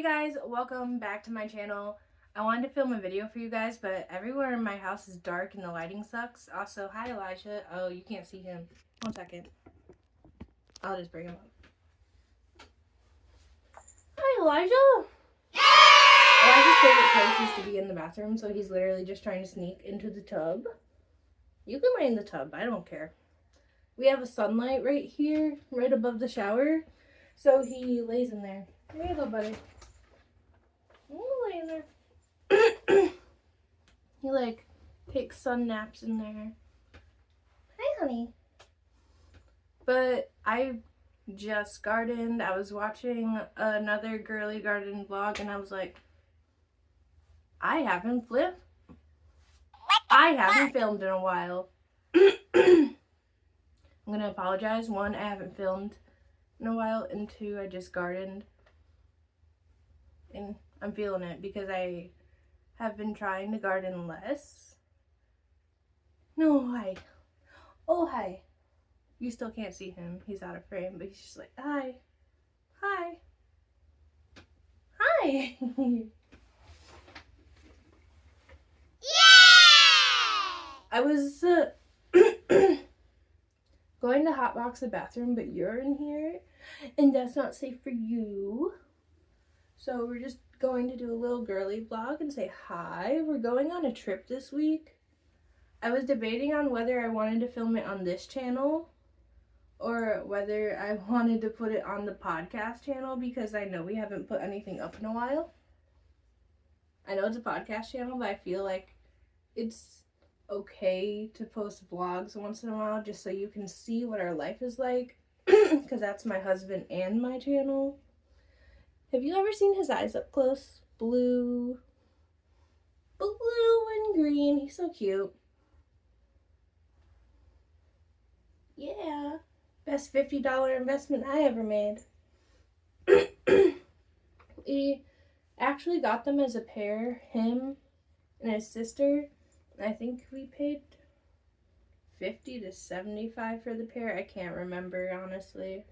guys, welcome back to my channel. I wanted to film a video for you guys, but everywhere in my house is dark and the lighting sucks. Also, hi Elijah. Oh, you can't see him. 1 second. I'll just bring him up. Hi Elijah! Elijah's favorite place is to be in the bathroom, so he's literally just trying to sneak into the tub. You can lay in the tub, I don't care. We have a sunlight right here, right above the shower, so he lays in there. There you go, buddy. Lay in there. He like takes sun naps in there. Hi, honey. But I just gardened. I was watching another girly garden vlog, and I was like, I haven't filmed in a while. I'm gonna apologize. 1, I haven't filmed in a while, and 2, I just gardened. And I'm feeling it because I have been trying to garden less. No, hi. Oh, hi. You still can't see him. He's out of frame, but he's just like, hi. Hi. Hi. I was going to hotbox the bathroom, but you're in here, and that's not safe for you. So we're just going to do a little girly vlog and say hi. We're going on a trip this week. I was debating on whether I wanted to film it on this channel or whether I wanted to put it on the podcast channel, because I know we haven't put anything up in a while. I know it's a podcast channel, but I feel like it's okay to post vlogs once in a while just so you can see what our life is like, because that's my husband and my channel. Have you ever seen his eyes up close? Blue and green. He's so cute. Yeah. Best $50 investment I ever made. We actually got them as a pair, him and his sister. I think we paid $50 to $75 for the pair. I can't remember, honestly.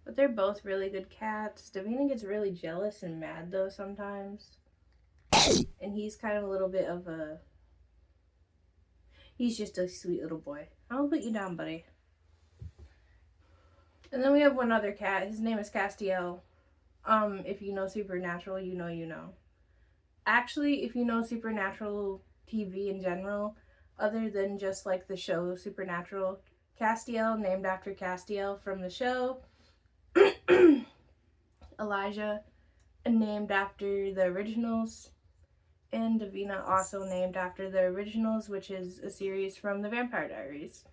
But they're both really good cats. Davina gets really jealous and mad, though, sometimes. And he's kind of a little bit of a... He's just a sweet little boy. I'll put you down, buddy. And then we have one other cat. His name is Castiel. If you know Supernatural, you know. Actually, if you know Supernatural TV in general, other than just like the show Supernatural, Castiel, named after Castiel from the show. Elijah, named after the originals. And Davina, also named after the originals, which is a series from the Vampire Diaries.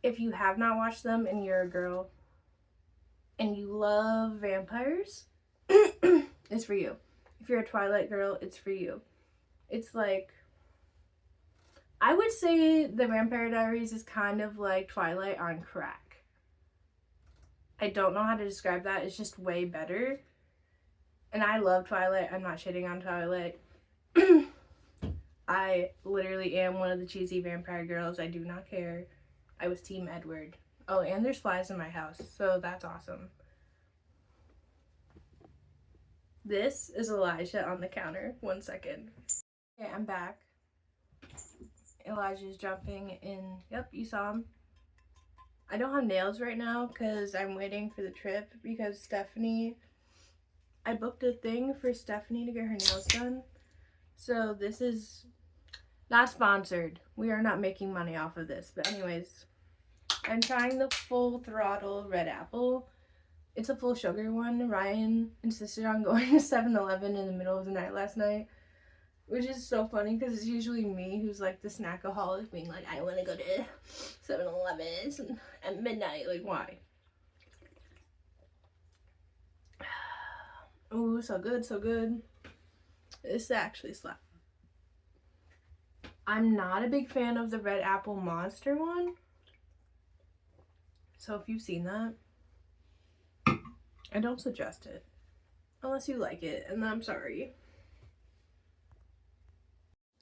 If you have not watched them and you're a girl and you love vampires, it's for you. If you're a Twilight girl, it's for you. It's like, I would say the Vampire Diaries is kind of like Twilight on crack. I don't know how to describe that. It's just way better. And I love Twilight. I'm not shitting on Twilight. I literally am one of the cheesy vampire girls. I do not care. I was Team Edward. Oh, and there's flies in my house, so that's awesome. This is Elijah on the counter. 1 second. Okay, I'm back. Elijah's jumping in. Yep, you saw him. I don't have nails right now because I'm waiting for the trip, because Stephanie... I booked a thing for Stephanie to get her nails done. So this is not sponsored. We are not making money off of this. But anyways, I'm trying the Full Throttle Red Apple. It's a full sugar one. Ryan insisted on going to 7-Eleven in the middle of the night last night, which is so funny because it's usually me who's like the snackaholic, being like, I want to go to 7-Elevens at midnight. Like, why? Ooh, so good, so good. This actually slaps. I'm not a big fan of the Red Apple Monster one. So if you've seen that, I don't suggest it. Unless you like it, and I'm sorry.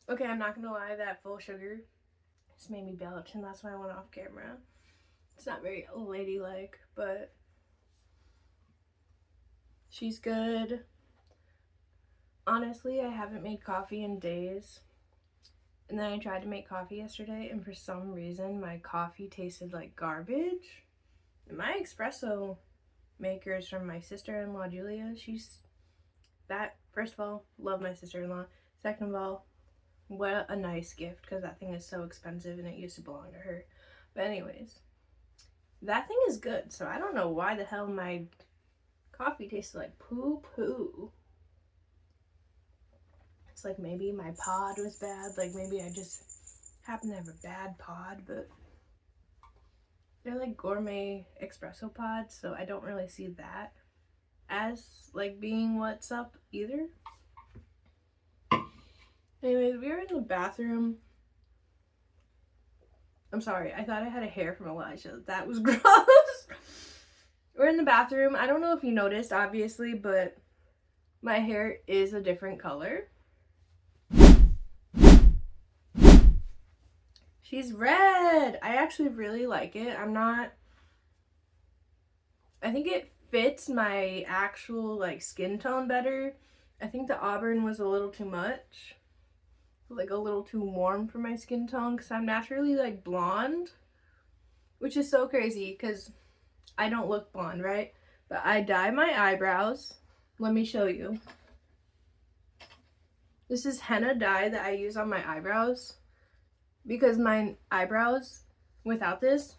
Okay, I'm not gonna lie, that full sugar just made me belch, and that's why I went off camera. It's not very ladylike, but She's good. Honestly, I haven't made coffee in days. And then I tried to make coffee yesterday, and for some reason my coffee tasted like garbage. And my espresso maker is from my sister-in-law Julia. She's that, first of all, love my sister-in-law. Second of all, what a nice gift, because that thing is so expensive and it used to belong to her. But anyways, that thing is good, so I don't know why the hell my coffee tasted like poo-poo. It's like maybe my pod was bad, like maybe I just happen to have a bad pod, but they're like gourmet espresso pods, so I don't really see that as like being what's up either. Anyways, we were in the bathroom. I'm sorry, I thought I had a hair from Elijah. That was gross. We're in the bathroom. I don't know if you noticed, obviously, but my hair is a different color. She's red. I actually really like it. I think it fits my actual like skin tone better. I think the auburn was a little too much. Like a little too warm for my skin tone, because I'm naturally like blonde, which is so crazy because I don't look blonde, right? But I dye my eyebrows. Let me show you. This is henna dye that I use on my eyebrows, because my eyebrows without this,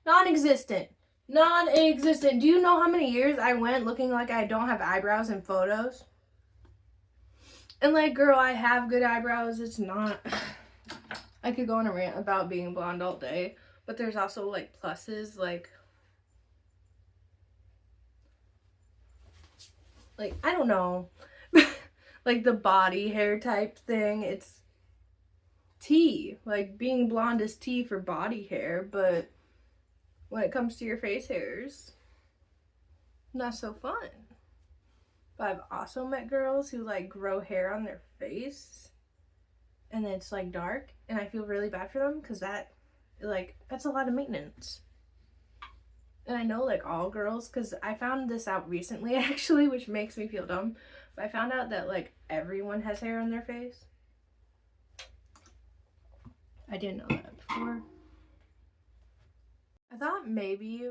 non-existent. Non-existent. Do you know how many years I went looking like I don't have eyebrows in photos? And like, girl, I have good eyebrows. It's not, I could go on a rant about being blonde all day, but there's also like pluses, like I don't know, like the body hair type thing. It's tea, like being blonde is tea for body hair, but when it comes to your face hairs, not so fun. But I've also met girls who like grow hair on their face and it's like dark, and I feel really bad for them because that's a lot of maintenance. And I know like all girls, because I found this out recently actually, which makes me feel dumb, but I found out that like everyone has hair on their face. I didn't know that before. I thought maybe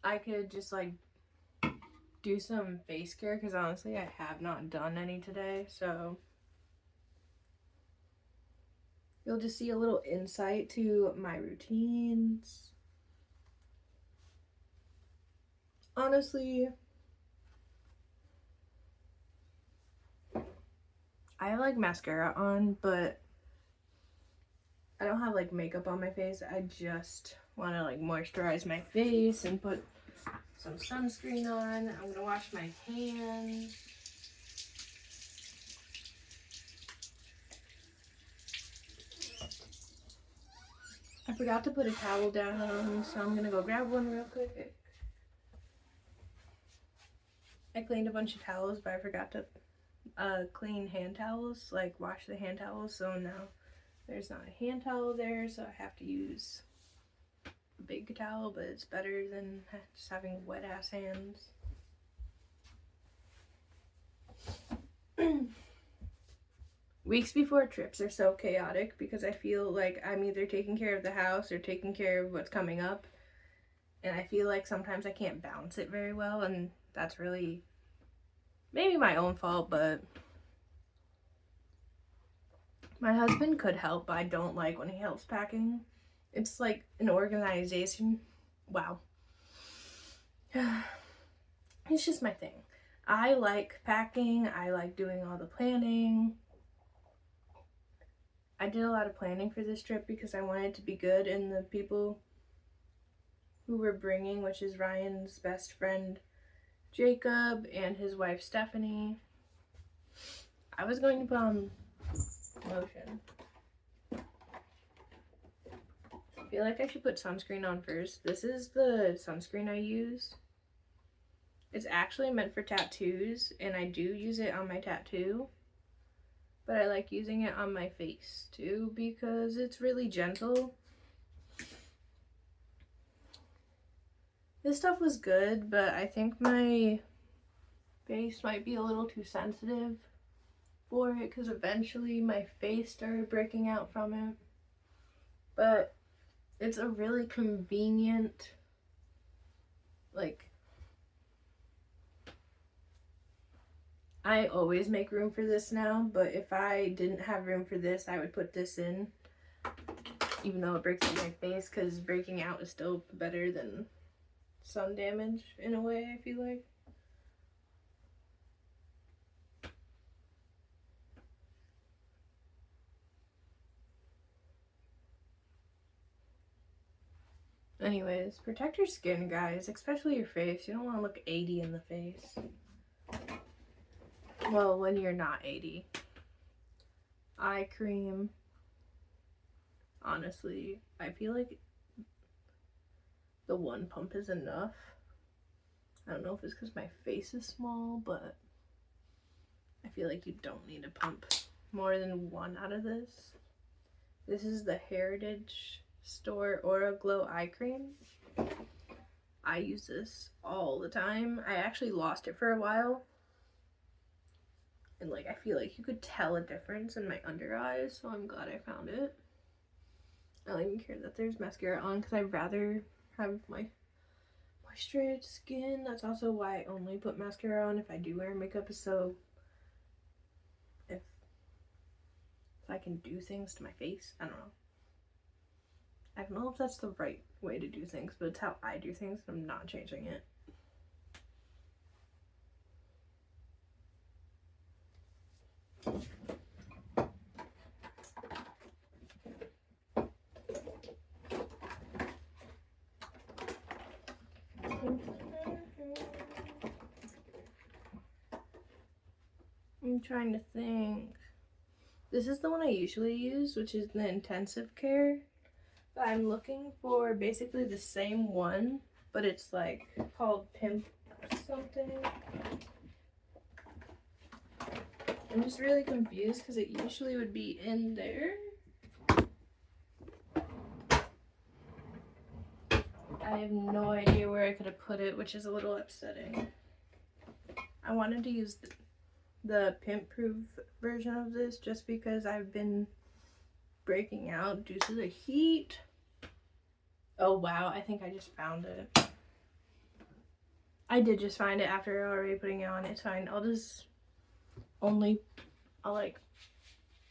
I could just like do some face care, because honestly I have not done any today, so you'll just see a little insight to my routines. Honestly, I have like mascara on, but I don't have like makeup on my face. I just want to like moisturize my face and put some sunscreen on. I'm gonna wash my hands. I forgot to put a towel down, so I'm gonna go grab one real quick. I cleaned a bunch of towels, but I forgot to clean hand towels, like wash the hand towels, so now there's not a hand towel there, so I have to use a big towel, but it's better than just having wet ass hands. Weeks before trips are so chaotic because I feel like I'm either taking care of the house or taking care of what's coming up, and I feel like sometimes I can't balance it very well, and that's really maybe my own fault, but my husband could help, but I don't like when he helps packing. It's like an organization. Wow. It's just my thing. I like packing. I like doing all the planning. I did a lot of planning for this trip because I wanted to be good, and the people who we're bringing, which is Ryan's best friend Jacob and his wife Stephanie, I was going to put on lotion. I feel like I should put sunscreen on first. This is the sunscreen I use. It's actually meant for tattoos, and I do use it on my tattoo, but I like using it on my face too because it's really gentle. This stuff was good, but I think my face might be a little too sensitive for it because eventually my face started breaking out from it. But it's a really convenient, like, I always make room for this now, but if I didn't have room for this, I would put this in, even though it breaks out my face, because breaking out is still better than sun damage in a way, I feel like. Anyways, protect your skin, guys, especially your face. You don't want to look 80 in the face. Well, when you're not 80. Eye cream. Honestly, I feel like the one pump is enough. I don't know if it's because my face is small, but I feel like you don't need to pump more than one out of this. This is the Heritage Store Aura Glow Eye Cream. I use this all the time. I actually lost it for a while. And like, I feel like you could tell a difference in my under eyes, so I'm glad I found it. I don't even care that there's mascara on because I'd rather have my moisturized skin. That's also why I only put mascara on if I do wear makeup, so if I can do things to my face. I don't know. I don't know if that's the right way to do things, but it's how I do things, and I'm not changing it. I'm trying to think. This is the one I usually use, which is the Intensive Care. But I'm looking for basically the same one, but it's like called Pimp something. I'm just really confused because it usually would be in there. I have no idea where I could have put it, which is a little upsetting. I wanted to use the Pimp Proof version of this just because I've been breaking out due to the heat. Oh wow, I think I just found it. I did just find it after already putting it on. It's fine. I'll like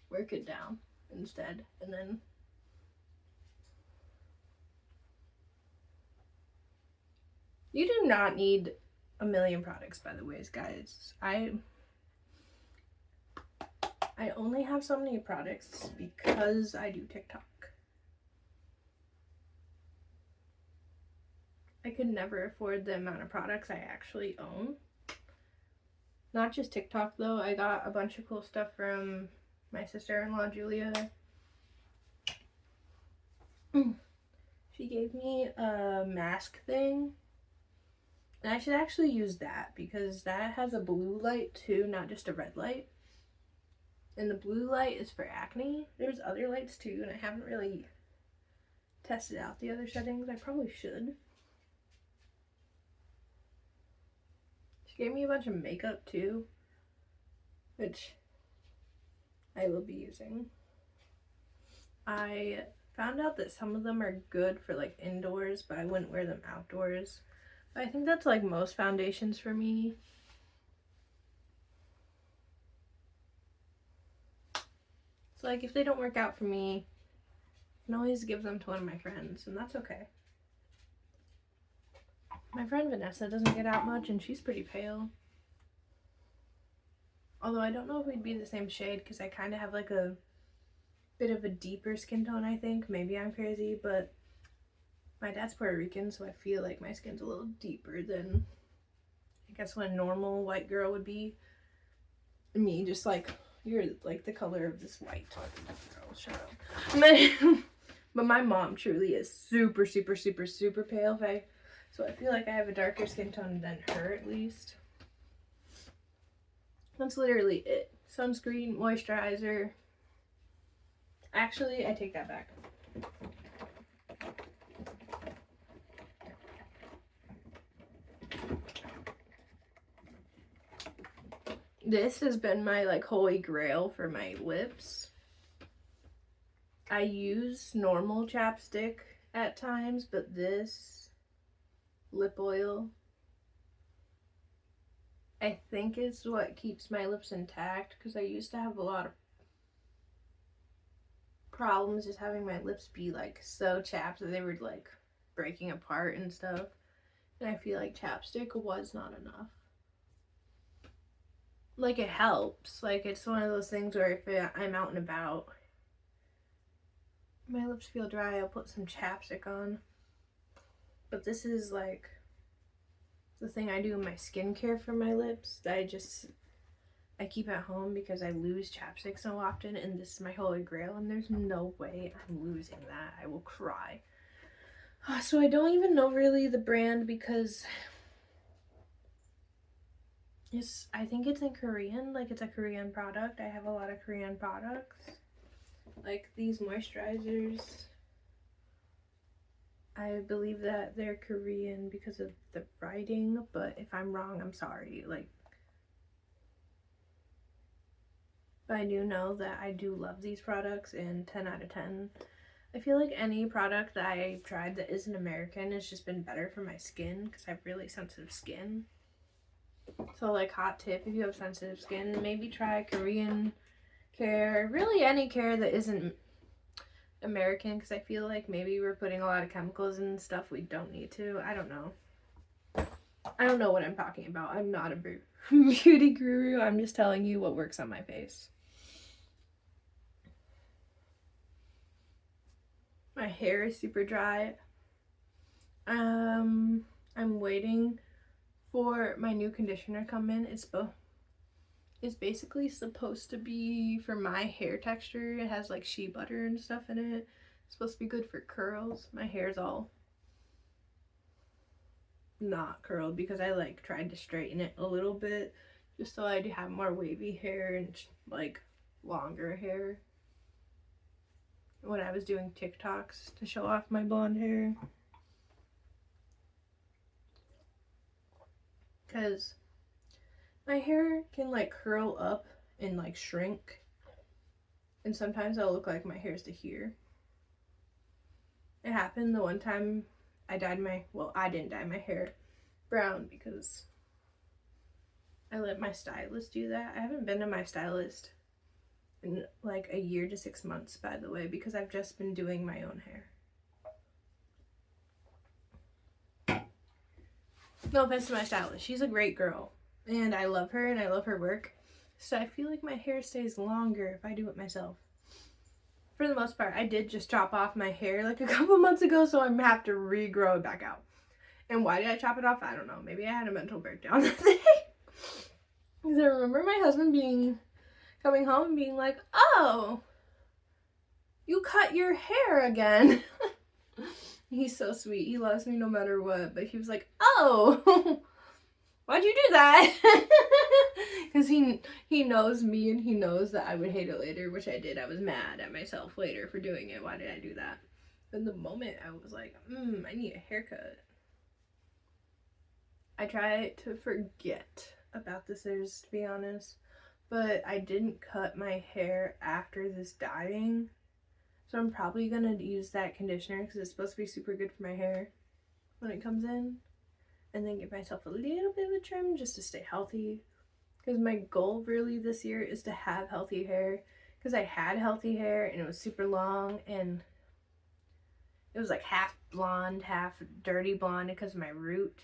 work it down instead, and then you do not need a million products, by the way, guys. I only have so many products because I do TikTok. I could never afford the amount of products I actually own. Not just TikTok though. I got a bunch of cool stuff from my sister-in-law, Julia. She gave me a mask thing. And I should actually use that because that has a blue light too, not just a red light. And the blue light is for acne. There's other lights too, and I haven't really tested out the other settings. I probably should. She gave me a bunch of makeup too, which I will be using. I found out that some of them are good for like indoors, but I wouldn't wear them outdoors. But I think that's like most foundations for me. So like if they don't work out for me, I can always give them to one of my friends, and that's okay. My friend Vanessa doesn't get out much, and she's pretty pale. Although I don't know if we'd be the same shade, because I kind of have like a bit of a deeper skin tone, I think. Maybe I'm crazy, but my dad's Puerto Rican, so I feel like my skin's a little deeper than, I guess, what a normal white girl would be. Me, just like, you're like the color of this white. Girl, shut up. But my mom truly is super, super, super, super pale. So I feel like I have a darker skin tone than her, at least. That's literally it. Sunscreen, moisturizer. Actually, I take that back. This has been my like holy grail for my lips. I use normal chapstick at times, but this lip oil I think is what keeps my lips intact, because I used to have a lot of problems just having my lips be like so chapped that they were like breaking apart and stuff. And I feel like chapstick was not enough. Like, it helps. Like, it's one of those things where if I'm out and about, my lips feel dry, I'll put some chapstick on. But this is like the thing I do in my skincare for my lips that I keep at home because I lose chapstick so often, and this is my holy grail, and there's no way I'm losing that. I will cry. So I don't even know really the brand because I think it's in Korean, like it's a Korean product. I have a lot of Korean products. Like these moisturizers, I believe that they're Korean because of the writing, but if I'm wrong, I'm sorry. Like, but I do know that I do love these products, and 10 out of 10. I feel like any product that I've tried that isn't American has just been better for my skin because I have really sensitive skin. So like, hot tip, if you have sensitive skin, maybe try Korean care, really any care that isn't American, because I feel like maybe we're putting a lot of chemicals in stuff we don't need to. I don't know. I don't know what I'm talking about. I'm not a beauty guru. I'm just telling you what works on my face. My hair is super dry. I'm waiting for my new conditioner to come in. It's basically supposed to be for my hair texture. It has like shea butter and stuff in it. It's supposed to be good for curls. My hair's all not curled because I like tried to straighten it a little bit just so I'd have more wavy hair and like longer hair when I was doing TikToks to show off my blonde hair. Because my hair can like curl up and like shrink, and sometimes I'll look like my hair's to here. It happened the one time I dyed I didn't dye my hair brown because I let my stylist do that. I haven't been to my stylist in like a year to 6 months, by the way, because I've just been doing my own hair. No offense to my stylist. She's a great girl, and I love her, and I love her work. So I feel like my hair stays longer if I do it myself. For the most part, I did just chop off my hair like a couple months ago, so I'm gonna have to regrow it back out. And why did I chop it off? I don't know. Maybe I had a mental breakdown that day. Because I remember my husband coming home and being like, "Oh, you cut your hair again." He's so sweet. He loves me no matter what. But he was like, "Oh, why'd you do that?" Because he knows me, and he knows that I would hate it later, which I did. I was mad at myself later for doing it. Why did I do that? In the moment, I was like, I need a haircut. I try to forget about the scissors, to be honest, but I didn't cut my hair after this dyeing, so I'm probably gonna use that conditioner because it's supposed to be super good for my hair when it comes in, and then give myself a little bit of a trim just to stay healthy, because my goal really this year is to have healthy hair, because I had healthy hair and it was super long and it was like half blonde, half dirty blonde because of my root.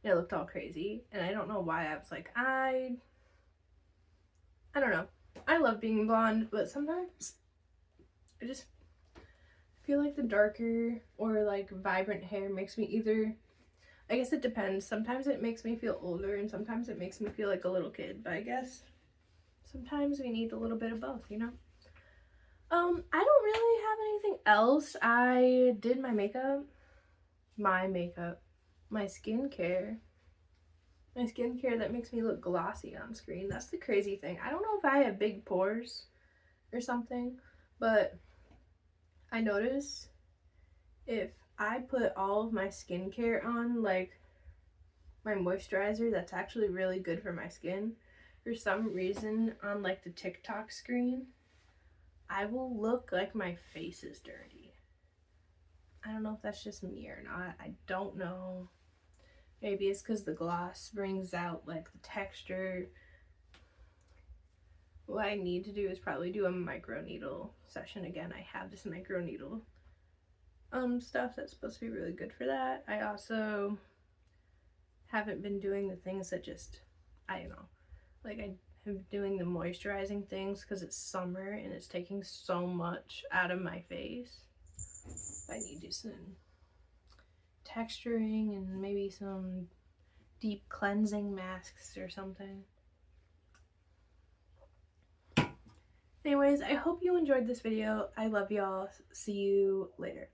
It looked all crazy, and I don't know why. I was like, I don't know. I love being blonde, but sometimes I just feel like the darker or like vibrant hair makes me either, I guess it depends. Sometimes it makes me feel older, and sometimes it makes me feel like a little kid, but I guess sometimes we need a little bit of both, you know? I don't really have anything else. I did my makeup, my skincare that makes me look glossy on screen. That's the crazy thing. I don't know if I have big pores or something, but I notice if I put all of my skincare on, like my moisturizer that's actually really good for my skin, For some reason on like the TikTok screen, I will look like my face is dirty. I don't know if that's just me or not. I don't know. Maybe it's because the gloss brings out like the texture. What I need to do is probably do a microneedle session again. I have this microneedle stuff that's supposed to be really good for that. I also haven't been doing the things that just, I don't know, like I am doing the moisturizing things because it's summer and it's taking so much out of my face. I need to do some texturing and maybe some deep cleansing masks or something. Anyways, I hope you enjoyed this video. I love y'all. See you later.